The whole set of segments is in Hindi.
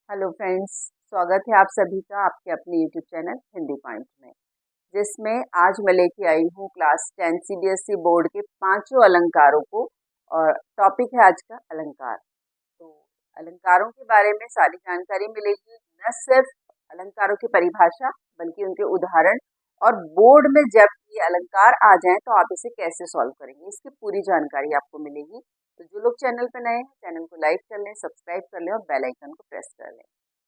हेलो फ्रेंड्स, स्वागत है आप सभी का आपके अपने यूट्यूब चैनल हिंदी पॉइंट में, जिसमें आज मैं लेके आई हूँ क्लास 10 सीबीएसई बोर्ड के पांचों अलंकारों को। और टॉपिक है आज का अलंकार। तो अलंकारों के बारे में सारी जानकारी मिलेगी, न सिर्फ अलंकारों की परिभाषा बल्कि उनके उदाहरण, और बोर्ड में जब ये अलंकार आ जाएं तो आप इसे कैसे सॉल्व करेंगे, इसकी पूरी जानकारी आपको मिलेगी। तो जो लोग चैनल पर नए हैं चैनल को लाइक कर लें, सब्सक्राइब कर लें और बेल आइकन को प्रेस कर लें।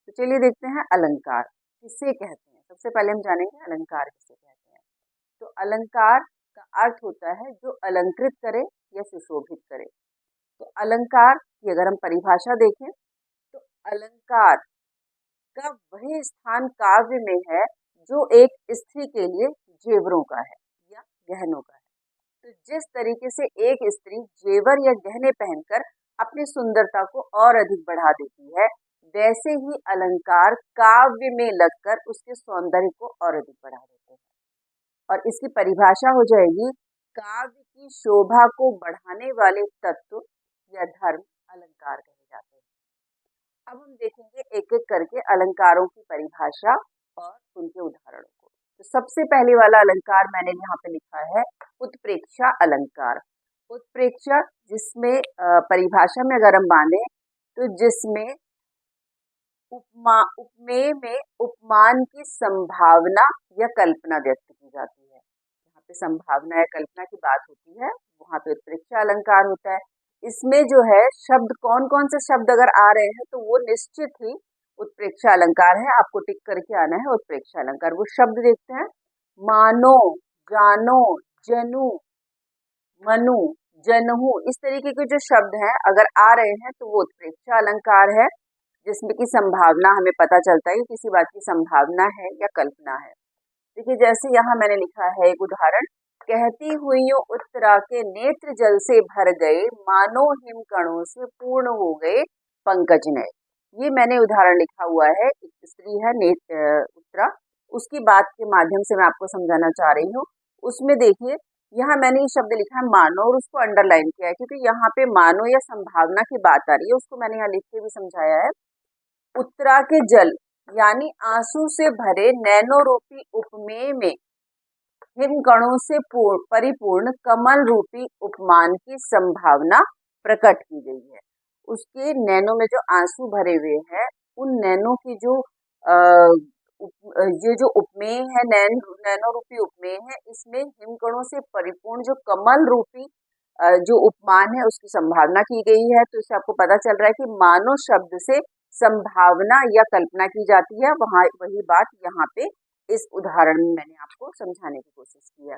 तो चलिए देखते हैं अलंकार किसे कहते हैं। सबसे पहले हम जानेंगे अलंकार किसे कहते हैं। तो अलंकार का अर्थ होता है जो अलंकृत करे या सुशोभित करे। तो अलंकार की अगर हम परिभाषा देखें तो अलंकार का वही स्थान काव्य में है जो एक स्त्री के लिए जेवरों का है या गहनों का है। तो जिस तरीके से एक स्त्री जेवर या गहने पहनकर अपनी सुंदरता को और अधिक बढ़ा देती है, वैसे ही अलंकार काव्य में लगकर उसके सौंदर्य को और अधिक बढ़ा देते हैं। और इसकी परिभाषा हो जाएगी, काव्य की शोभा को बढ़ाने वाले तत्व या धर्म अलंकार कहे जाते हैं। अब हम देखेंगे एक एक करके अलंकारों की परिभाषा और उनके उदाहरणों को। तो सबसे पहले वाला अलंकार मैंने यहाँ पे लिखा है उत्प्रेक्षा अलंकार। उत्प्रेक्षा जिसमें परिभाषा में अगर हम माने तो जिसमें उपमेय में उपमान की संभावना या कल्पना व्यक्त की जाती है। यहाँ पे संभावना या कल्पना की बात होती है, वहां पे उत्प्रेक्षा अलंकार होता है। इसमें जो है शब्द कौन कौन से शब्द अगर आ रहे हैं तो वो निश्चित ही उत्प्रेक्षा अलंकार है। आपको टिक करके आना है उत्प्रेक्षा अलंकार। वो शब्द देखते हैं, मानो, जानो, जनु, मनु, जनहु, इस तरीके के जो शब्द हैं अगर आ रहे हैं तो वो उत्प्रेक्षा अलंकार है, जिसमें की संभावना हमें पता चलता है कि किसी बात की संभावना है या कल्पना है। देखिए जैसे यहाँ मैंने लिखा है एक उदाहरण, कहती हुई उत्तरा के नेत्र जल से भर गए, मानो हिम कणों से पूर्ण हो गए पंकज नए। ये मैंने उदाहरण लिखा हुआ है, एक स्त्री है उत्तरा, उसकी बात के माध्यम से मैं आपको समझाना चाह रही हूँ। उसमें देखिए यहाँ मैंने ये शब्द लिखा है मानो और उसको अंडरलाइन किया है क्योंकि यहाँ पे मानो या संभावना की बात आ रही है, उसको मैंने यहाँ लिख के भी समझाया है। उत्तरा के जल यानी आंसू से भरे नैनो रूपी उपमेय में हिमकणों से परिपूर्ण कमल रूपी उपमान की संभावना प्रकट की गई है। उसके नैनो में जो आंसू भरे हुए हैं, उन नैनो की जो ये जो उपमेय है, नैनो रूपी उपमेय है, इसमें हिमकणों से परिपूर्ण जो कमल रूपी जो उपमान है उसकी संभावना की गई है। तो इससे आपको पता चल रहा है कि मानो शब्द से संभावना या कल्पना की जाती है। वहां वही बात यहाँ पे इस उदाहरण में मैंने आपको समझाने की कोशिश की है।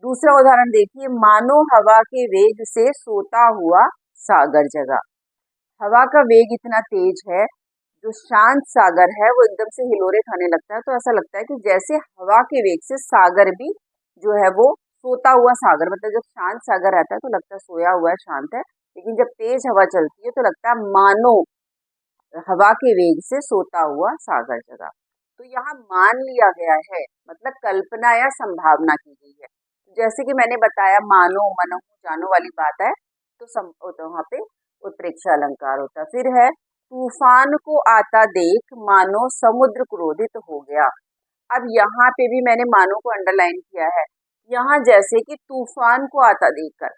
दूसरा उदाहरण देखिए, मानो हवा के वेग से सोता हुआ सागर जगा। हवा का वेग इतना तेज है, जो शांत सागर है वो एकदम से हिलोरे खाने लगता है। तो ऐसा लगता है कि जैसे हवा के वेग से सागर भी जो है वो सोता हुआ सागर, मतलब जब शांत सागर रहता है तो लगता है सोया हुआ है, शांत है, लेकिन जब तेज हवा चलती है तो लगता है मानो हवा के वेग से सोता हुआ सागर जगा। तो यहाँ मान लिया गया है, मतलब कल्पना या संभावना की गई है। जैसे कि मैंने बताया मानो, मनहु, जानो वाली बात है, तो वहाँ पे उत्प्रेक्षा अलंकार होता है। फिर है तूफान को आता देख मानो समुद्र क्रोधित हो गया। अब यहाँ पे भी मैंने मानो को अंडरलाइन किया है। यहाँ जैसे कि तूफान को आता देखकर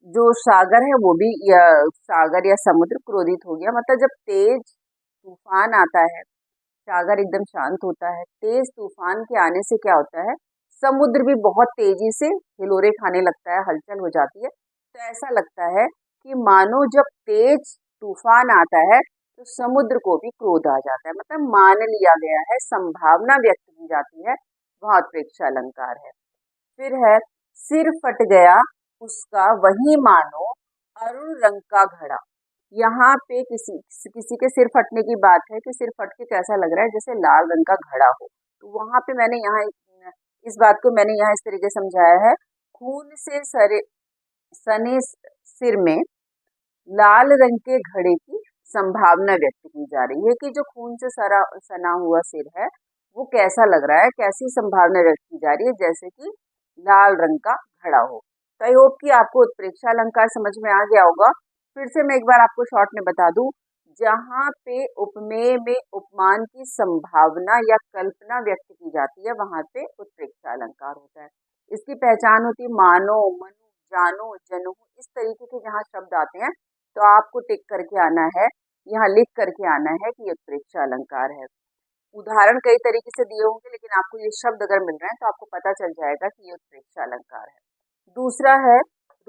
जो सागर है वो भी सागर या समुद्र क्रोधित हो गया, मतलब जब तेज तूफान आता है सागर एकदम शांत होता है, तेज तूफान के आने से क्या होता है, समुद्र भी बहुत तेजी से हिलोरे खाने लगता है, हलचल हो जाती है। तो ऐसा लगता है कि मानो जब तेज तूफान आता है तो समुद्र को भी क्रोध आ जाता है, मतलब मान लिया गया है, संभावना व्यक्त की जाती है, वहां उत्प्रेक्षा अलंकार है। फिर है सिर फट गया उसका वही मानो अरुण रंग का घड़ा। यहाँ पे किसी के सिर फटने की बात है कि सिर फट के कैसा लग रहा है, जैसे लाल रंग का घड़ा हो। तो वहां पे मैंने यहाँ इस बात को मैंने यहाँ इस तरीके समझाया है, खून से सने सिर में लाल रंग के घड़े की संभावना व्यक्त की जा रही है कि जो खून से सना हुआ सिर है वो कैसा लग रहा है, कैसी संभावना व्यक्त की जा रही है, जैसे कि लाल रंग का घड़ा हो। तो आई होप कि आपको उत्प्रेक्षा अलंकार समझ में आ गया होगा। फिर से मैं एक बार आपको शॉर्ट में बता दूं, जहाँ पे उपमेय में उपमान की संभावना या कल्पना व्यक्त की जाती है वहां पे उत्प्रेक्षा अलंकार होता है। इसकी पहचान होती है मानो, मनु, जानो, जनो, इस तरीके के जहाँ शब्द आते हैं तो आपको टिक करके आना है, यहाँ लिख करके आना है कि ये उत्प्रेक्षा अलंकार है। उदाहरण कई तरीके से दिए होंगे लेकिन आपको ये शब्द अगर मिल रहे हैं तो आपको पता चल जाएगा कि ये उत्प्रेक्षा अलंकार है। दूसरा है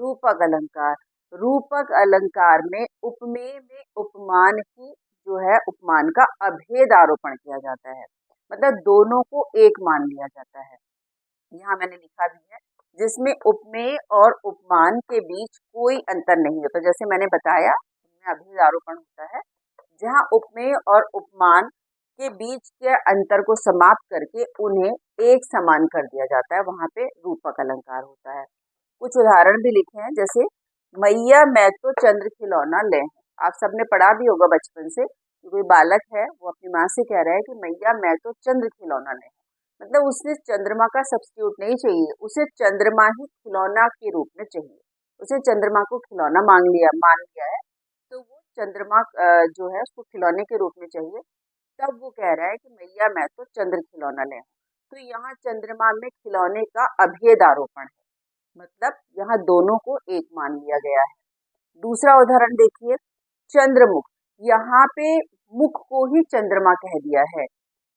रूपक अलंकार। रूपक अलंकार में उपमेय में उपमान की जो है उपमान का अभेद आरोपण किया जाता है, मतलब दोनों को एक मान लिया जाता है। यहाँ मैंने लिखा भी है जिसमें उपमेय और उपमान के बीच कोई अंतर नहीं होता। जैसे मैंने बताया उनमें अभेद आरोपण होता है, जहाँ उपमेय और उपमान के बीच के अंतर को समाप्त करके उन्हें एक समान कर दिया जाता है, वहां पे रूपक अलंकार होता है। कुछ उदाहरण भी लिखे हैं, जैसे मैया मैं तो चंद्र खिलौना ले। आप सबने पढ़ा भी होगा बचपन से कि कोई बालक है वो अपनी माँ से कह रहा है कि मैया मैं तो चंद्र खिलौना ले, मतलब उसे चंद्रमा का सब्स्टिट्यूट नहीं चाहिए, उसे चंद्रमा ही खिलौना के रूप में चाहिए। उसे चंद्रमा को खिलौना मान लिया है तो वो चंद्रमा जो है उसको खिलौने के रूप में चाहिए, तब वो कह रहा है कि मैया मैं तो चंद्र खिलौना ले। तो यहाँ चंद्रमा में खिलौने का अभेद आरोपण है, मतलब यहाँ दोनों को एक मान लिया गया है। दूसरा उदाहरण देखिए, चंद्रमुख। यहाँ पे मुख को ही चंद्रमा कह दिया है,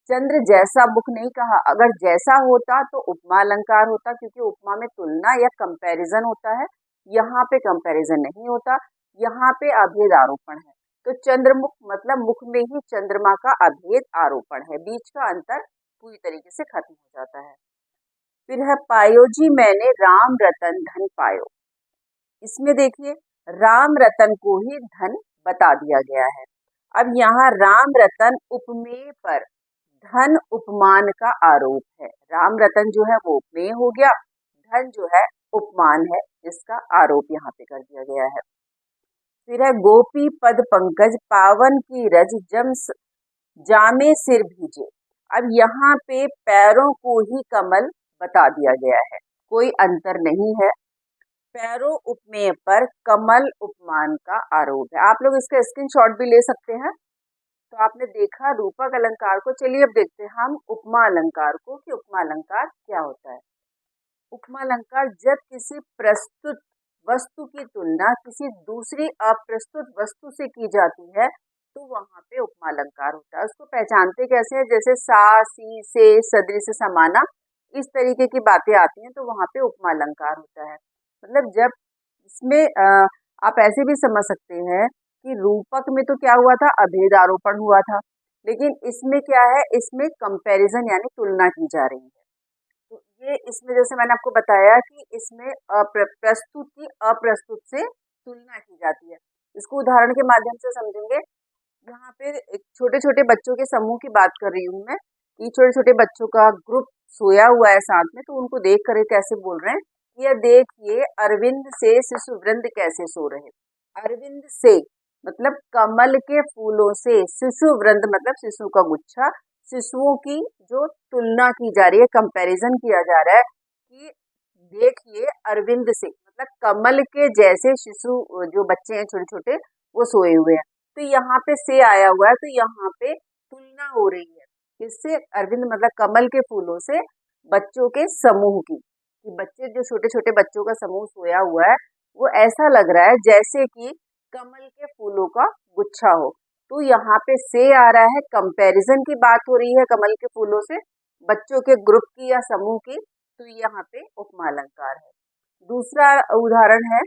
चंद्र जैसा मुख नहीं कहा। अगर जैसा होता तो उपमा अलंकार होता, क्योंकि उपमा में तुलना या कंपैरिजन होता है, यहाँ पे कंपैरिजन नहीं होता, यहाँ पे अभेद आरोपण है। तो चंद्रमुख मतलब मुख में ही चंद्रमा का अभेद आरोपण है, बीच का अंतर पूरी तरीके से खत्म हो जाता है। फिर है पायो जी मैंने राम रतन धन पायो। इसमें देखिए राम रतन को ही धन बता दिया गया है। अब यहाँ राम रतन उपमेय पर धन उपमान का आरोप है। राम रतन जो है वो उपमेय हो गया, धन जो है उपमान है, इसका आरोप यहाँ पे कर दिया गया है। फिर है गोपी पद पंकज पावन की रज जामे सिर भीजे। अब यहाँ पे पैरों को ही कमल बता दिया गया है, कोई अंतर नहीं है। पैरों उपमेय पर कमल उपमान का आरोप है। आप लोग इसका स्क्रीनशॉट भी ले सकते हैं। तो आपने देखा रूपक अलंकार को, चलिए अब देखते हैं हम उपमा अलंकार को कि उपमा अलंकार क्या होता है। उपमा अलंकार जब किसी प्रस्तुत वस्तु की तुलना किसी दूसरी अप्रस्तुत वस्तु से की जाती है तो वहां पे उपमा अलंकार होता है। उसको पहचानते कैसे हैं, जैसे सा, सी, से, सदृश, समाना, इस तरीके की बातें आती हैं तो वहां पे उपमा अलंकार होता है। मतलब जब इसमें आप ऐसे भी समझ सकते हैं कि रूपक में तो क्या हुआ था, अभेद आरोपण हुआ था, लेकिन इसमें क्या है, इसमें कंपैरिजन यानी तुलना की जा रही है। तो ये इसमें जैसे मैंने आपको बताया कि इसमें प्रस्तुत की अप्रस्तुत से तुलना की जाती है। इसको उदाहरण के माध्यम से समझेंगे। यहाँ पे एक छोटे छोटे बच्चों के समूह की बात कर रही हूँ मैं, कि छोटे छोटे बच्चों का ग्रुप सोया हुआ है साथ में, तो उनको देख कर कैसे बोल रहे हैं, ये देखिए अरविंद से शिशु वृंद कैसे सो रहे। अरविंद से मतलब कमल के फूलों से, शिशु वृंद मतलब शिशु का गुच्छा, शिशुओं की जो तुलना की जा रही है, कंपैरिजन किया जा रहा है कि देखिए अरविंद से मतलब कमल के जैसे शिशु जो बच्चे हैं छोटे छोटे वो सोए हुए हैं। तो यहाँ पे से आया हुआ है तो यहाँ पे तुलना हो रही है किससे, अरविंद मतलब कमल के फूलों से बच्चों के समूह की, कि बच्चे जो छोटे छोटे बच्चों का समूह सोया हुआ है वो ऐसा लग रहा है जैसे कि कमल के फूलों का गुच्छा हो। तो यहाँ पे से आ रहा है, कंपैरिजन की बात हो रही है कमल के फूलों से बच्चों के ग्रुप की या समूह की, तो यहाँ पे उपमा अलंकार है। दूसरा उदाहरण है,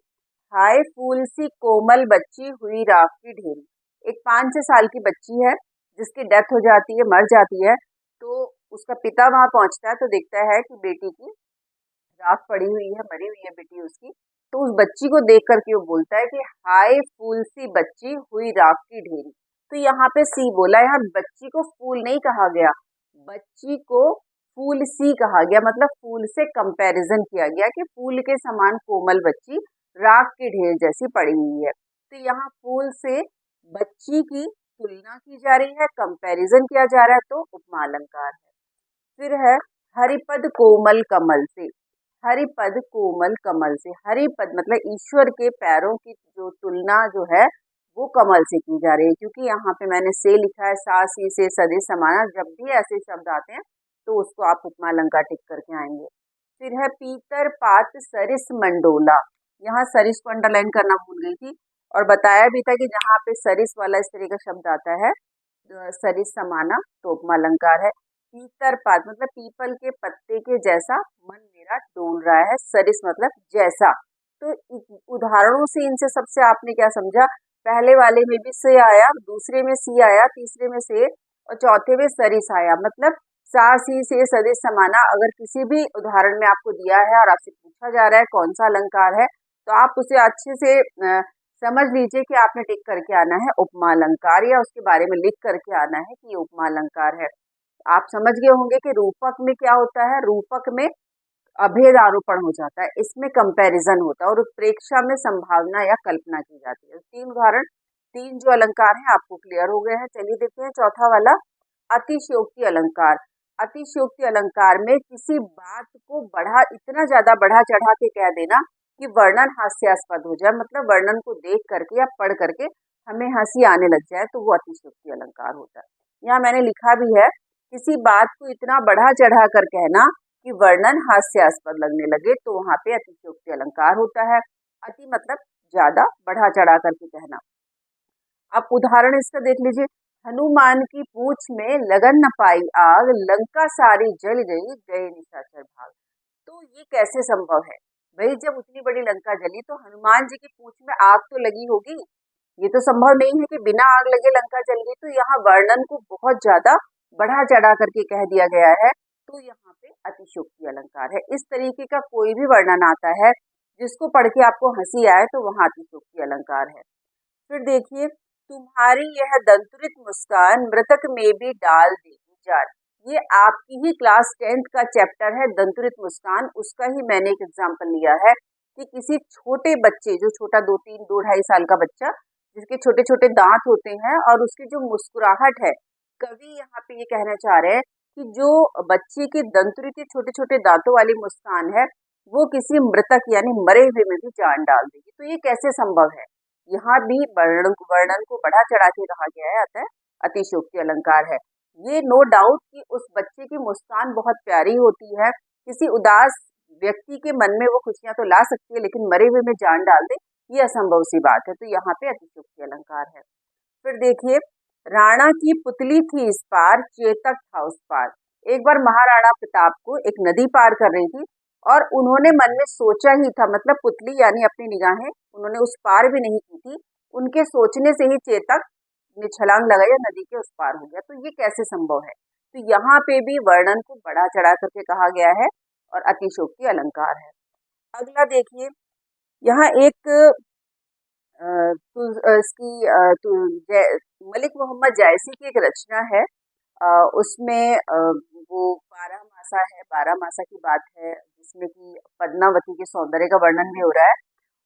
हाय फूल सी कोमल बच्ची हुई राख की ढेरी। एक 5-6 साल की बच्ची है जिसकी डेथ हो जाती है, मर जाती है, तो उसका पिता वहां पहुंचता है तो देखता है कि बेटी की राख पड़ी हुई है, मरी हुई है बेटी उसकी। तो उस बच्ची को देख करके वो बोलता है कि हाय फूल सी बच्ची हुई राख की ढेरी। तो यहाँ पे सी बोला, यहाँ बच्ची को फूल नहीं कहा गया, बच्ची को फूल सी कहा गया, मतलब फूल से कंपैरिजन किया गया कि फूल के समान कोमल बच्ची राख के ढेर जैसी पड़ी हुई है। तो यहाँ फूल से बच्ची की तुलना की जा रही है, कंपैरिजन किया जा रहा है, तो उपमा अलंकार है। फिर है हरिपद कोमल कमल से। हरिपद कोमल कमल से, हरिपद मतलब ईश्वर के पैरों की जो तुलना जो है वो कमल से की जा रही है, क्योंकि यहाँ पे मैंने से लिखा है, सा सी से सदिश समाना। जब भी ऐसे शब्द आते हैं तो उसको आप उपमा अलंकार टिक करके आएंगे। फिर है पीतर पात सरिस मंडोला। यहाँ सरिस को अंडरलाइन करना भूल गई थी और बताया भी था कि जहाँ पे सरिस वाला इस तरह का शब्द आता है, सरिस समाना, तो उपमा अलंकार है। पीतर पात मतलब पीपल के पत्ते के जैसा मन मेरा डोल रहा है, सरिस मतलब जैसा। तो उदाहरणों से इनसे सबसे आपने क्या समझा, पहले वाले में भी से आया, दूसरे में सी आया, तीसरे में से और चौथे में सरिस आया। मतलब सा सी से सदिश समाना अगर किसी भी उदाहरण में आपको दिया है और आपसे पूछा जा रहा है कौन सा अलंकार है, तो आप उसे अच्छे से समझ लीजिए कि आपने टिक करके आना है उपमा अलंकार, या उसके बारे में लिख करके आना है कि ये उपमा अलंकार है। आप समझ गए होंगे कि रूपक में क्या होता है, रूपक में अभेद आरोपण हो जाता है, इसमें कंपैरिजन होता है, और उत्प्रेक्षा में संभावना या कल्पना की जाती है। तीन उदाहरण, तीन जो अलंकार हैं आपको क्लियर हो गए हैं। चलिए देखते हैं चौथा वाला, अतिशयोक्ति अलंकार। अतिशयोक्ति अलंकार में किसी बात को इतना ज्यादा बढ़ा चढ़ा के कह देना कि वर्णन हास्यास्पद हो जाए, मतलब वर्णन को देख करके या पढ़ करके हमें हंसी आने लग जाए, तो वो अतिशयोक्ति अलंकार होता है। यहाँ मैंने लिखा भी है, किसी बात को इतना बढ़ा चढ़ा कर कहना कि वर्णन हास्यास्पद लगने लगे, तो वहां पे अतिशयोक्ति अलंकार होता है। अति मतलब ज्यादा, बढ़ा चढ़ा करके कहना। अब उदाहरण इसका देख लीजिए, हनुमान की पूंछ में लगन न पाई आग, लंका सारी जल गई, गए निशाचर भाग। तो ये कैसे संभव है भाई, जब उतनी बड़ी लंका जली तो हनुमान जी की पूंछ में आग तो लगी होगी, ये तो संभव नहीं है कि बिना आग लगे लंका जल गई। तो यहाँ वर्णन को बहुत ज्यादा बढ़ा चढ़ा करके कह दिया गया है, तो यहाँ पे अतिशयोक्ति अलंकार है। इस तरीके का कोई भी वर्णन आता है जिसको पढ़ के आपको हंसी आए, तो वहाँ अतिशयोक्ति अलंकार है। फिर देखिए, तुम्हारी यह दंतुरित मुस्कान मृतक में भी डाल देगी जान। ये आपकी ही क्लास 10th का चैप्टर है दंतुरित मुस्कान, उसका ही मैंने एक एग्जाम्पल लिया है कि किसी छोटे बच्चे, जो छोटा 2-3-2-2.5 साल का बच्चा जिसके छोटे छोटे दांत होते हैं और उसकी जो मुस्कुराहट है, कवि यहाँ पे ये कहना चाह रहे हैं कि जो बच्चे के दंतुरित छोटे छोटे दांतों वाली मुस्कान है, वो किसी मृतक यानी मरे हुए में भी जान डाल देगी। तो ये कैसे संभव है, यहाँ भी वर्णन को बढ़ा चढ़ा के कहा गया है, अतः अतिशयोक्ति अलंकार है। ये नो डाउट कि उस बच्चे की मुस्कान बहुत प्यारी होती है, किसी उदास व्यक्ति के मन में वो खुशियां तो ला सकती है, लेकिन मरे हुए में जान डाल दे, ये असंभव सी बात है। तो यहाँ पे अतिशयोक्ति अलंकार है। फिर देखिए, राणा की पुतली थी इस पार, चेतक था उस पार। एक बार महाराणा प्रताप को एक नदी पार कर रही थी और उन्होंने मन में सोचा ही था, मतलब पुतली यानी अपनी निगाहें उन्होंने उस पार भी नहीं की थी, उनके सोचने से ही चेतक ने छलांग लगाई और नदी के उस पार हो गया। तो ये कैसे संभव है, तो यहाँ पे भी वर्णन को बढ़ा चढ़ा करके कहा गया है और अतिशयोक्ति अलंकार है। अगला देखिए, यहाँ एक मलिक मोहम्मद जायसी की एक रचना है, उसमें वो 12 मासा है, 12 मासा की बात है, जिसमें कि पद्मावती के सौंदर्य का वर्णन भी हो रहा है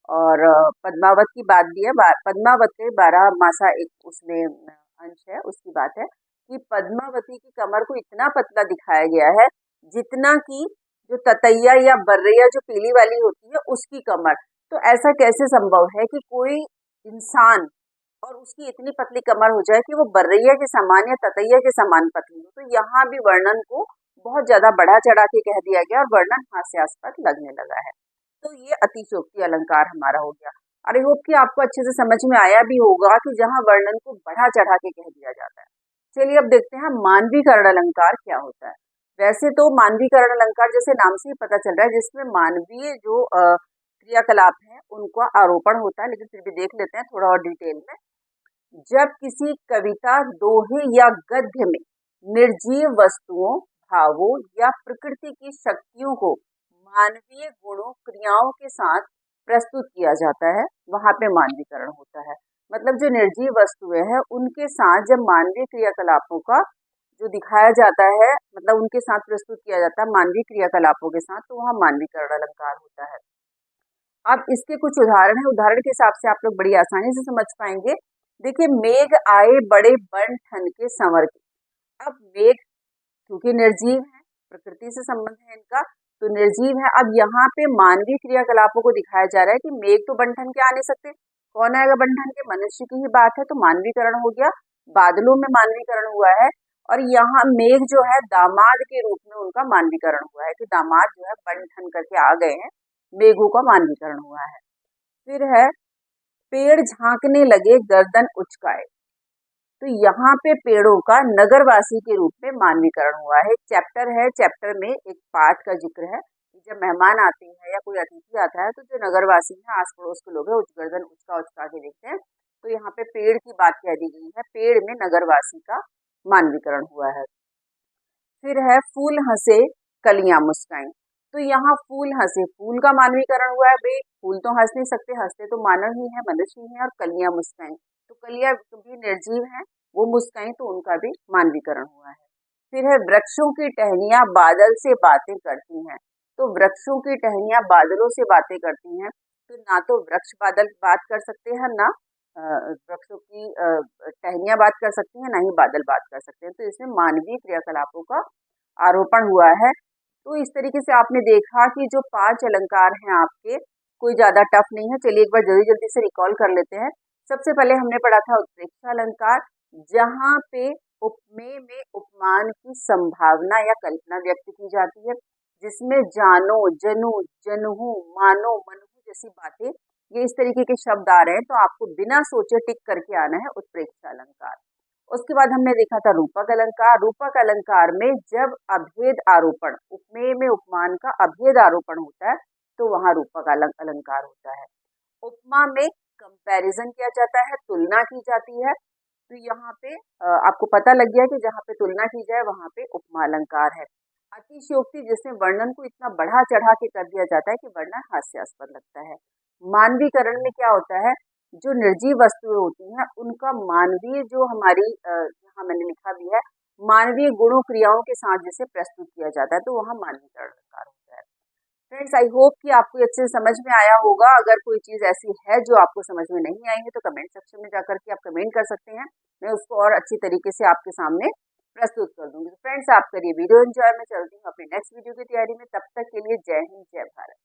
और पद्मावत की बात भी है। पद्मावत के 12 मासा एक उसमें अंश है, उसकी बात है कि पद्मावती की कमर को इतना पतला दिखाया गया है जितना कि जो ततैया या बर्रैया जो पीली वाली होती है उसकी कमर। तो ऐसा कैसे संभव है कि कोई इंसान और उसकी इतनी पतली कमर हो जाए कि वो बर्रैया के समान या ततैया के समान पतली हो। तो यहाँ भी वर्णन को बहुत ज्यादा बढ़ा चढ़ा के कह दिया गया और वर्णन हास्यास्पद लगने लगा है। तो ये अतिशयोक्ति अलंकार हमारा हो गया। आई होप कि आपको अच्छे से समझ में आया भी होगा कि जहाँ वर्णन को बढ़ा चढ़ा के कह दिया जाता है। चलिए अब देखते हैं मानवीकरण अलंकार क्या होता है। वैसे तो मानवीकरण अलंकार जैसे नाम से ही पता चल रहा है, जिसमें मानवीय जो क्रियाकलाप है उनका आरोपण होता है, लेकिन फिर भी देख लेते हैं थोड़ा और डिटेल में। जब किसी कविता, दोहे या गद्य में निर्जीव वस्तुओं, भावों या प्रकृति की शक्तियों को मानवीय गुणों, क्रियाओं के साथ प्रस्तुत किया जाता है, वहां पे मानवीकरण होता है। मतलब जो निर्जीव वस्तुएं हैं उनके साथ जब मानवीय क्रियाकलापों का जो दिखाया जाता है, मतलब उनके साथ प्रस्तुत किया जाता है मानवीय क्रियाकलापों के साथ, तो वहाँ मानवीकरण अलंकार होता है। अब इसके कुछ उदाहरण है, उदाहरण के हिसाब से आप लोग बड़ी आसानी से समझ पाएंगे। देखिए, मेघ आए बड़े बन ठन के संवर के। अब मेघ क्योंकि निर्जीव है, प्रकृति से संबंध है इनका, तो निर्जीव है। अब यहाँ पे मानवीय क्रियाकलापों को दिखाया जा रहा है कि मेघ तो बन ठन के आ नहीं सकते, कौन आएगा बंधन के? मनुष्य की ही बात है, तो मानवीकरण हो गया, बादलों में मानवीकरण हुआ है। और यहाँ मेघ जो है दामाद के रूप में उनका मानवीकरण हुआ है कि दामाद जो है बंधन करके आ गए हैं, मेघों का मानवीकरण हुआ है। फिर है पेड़ झांकने लगे गर्दन उचकाए, तो यहाँ पे पेड़ों का नगरवासी के रूप में मानवीकरण हुआ है। चैप्टर है, चैप्टर में एक पाठ का जिक्र है कि जब मेहमान आते हैं या कोई अतिथि आता है तो जो नगरवासी हैं, आस पड़ोस के लोग हैं, गर्दन उचका उचका के देखते हैं। तो यहाँ पे पेड़ की बात कह दी गई है, पेड़ में नगरवासी का मानवीकरण हुआ है। फिर है फूल हंसे कलियां मुस्काई, तो यहाँ फूल हंसे, फूल का मानवीकरण हुआ है। भाई फूल तो हंस नहीं सकते, हंसते तो मानव ही है, मनुष्य ही है। और कलियां मुस्काई, तो कलियां भी निर्जीव हैं, वो मुस्काई तो उनका भी मानवीकरण हुआ है। फिर है वृक्षों की टहनियां बादल से बातें करती हैं, तो वृक्षों की टहनियां बादलों से बातें करती हैं। तो ना तो वृक्ष बादल बात कर सकते हैं, ना वृक्षों की टहनियां बात कर सकती हैं, ना ही बादल बात कर सकते हैं। तो इसमें मानवीय क्रियाकलापों का आरोपण हुआ है। तो इस तरीके से आपने देखा कि जो 5 अलंकार हैं आपके, कोई ज्यादा टफ नहीं है। चलिए एक बार जल्दी जल्दी से रिकॉल कर लेते हैं। सबसे पहले हमने पढ़ा था उत्प्रेक्षा अलंकार, जहाँ पे उपमेय में उपमान की संभावना या कल्पना व्यक्त की जाती है, जिसमें जानो, जनू, जनहू, मानो, मनहू जैसी बातें, ये इस तरीके के शब्द आ रहे हैं, तो आपको बिना सोचे टिक करके आना है उत्प्रेक्षा अलंकार। उसके बाद हमने देखा था रूपक अलंकार। रूपक अलंकार में जब अभेद आरोपण, उपमेय में उपमान का अभेद आरोपण होता है, तो वहां रूपक अलंकार होता है। उपमा में कंपैरिजन किया जाता है, तुलना की जाती है। तो यहाँ पे आपको पता लग गया कि जहाँ पे तुलना की जाए वहां पे उपमा अलंकार है। अतिशयोक्ति, जिसमें वर्णन को इतना बढ़ा चढ़ा के कर दिया जाता है कि वर्णन हास्यास्पद लगता है। मानवीकरण में क्या होता है, जो निर्जीव वस्तुएं होती हैं उनका मानवीय, जो हमारी यहाँ मैंने लिखा भी है, मानवीय गुणों क्रियाओं के साथ जिसे प्रस्तुत किया जाता है, तो वहाँ मानवीकरण अलंकार होता है। फ्रेंड्स, आई होप कि आपको ये अच्छे से समझ में आया होगा। अगर कोई चीज़ ऐसी है जो आपको समझ में नहीं आई है तो कमेंट सेक्शन में जाकर के आप कमेंट कर सकते हैं, मैं उसको और अच्छी तरीके से आपके सामने प्रस्तुत कर दूंगी। तो फ्रेंड्स, आप करिए वीडियो एंजॉय, में चलती हूँ अपने नेक्स्ट वीडियो की तैयारी में। तब तक के लिए जय हिंद, जय भारत।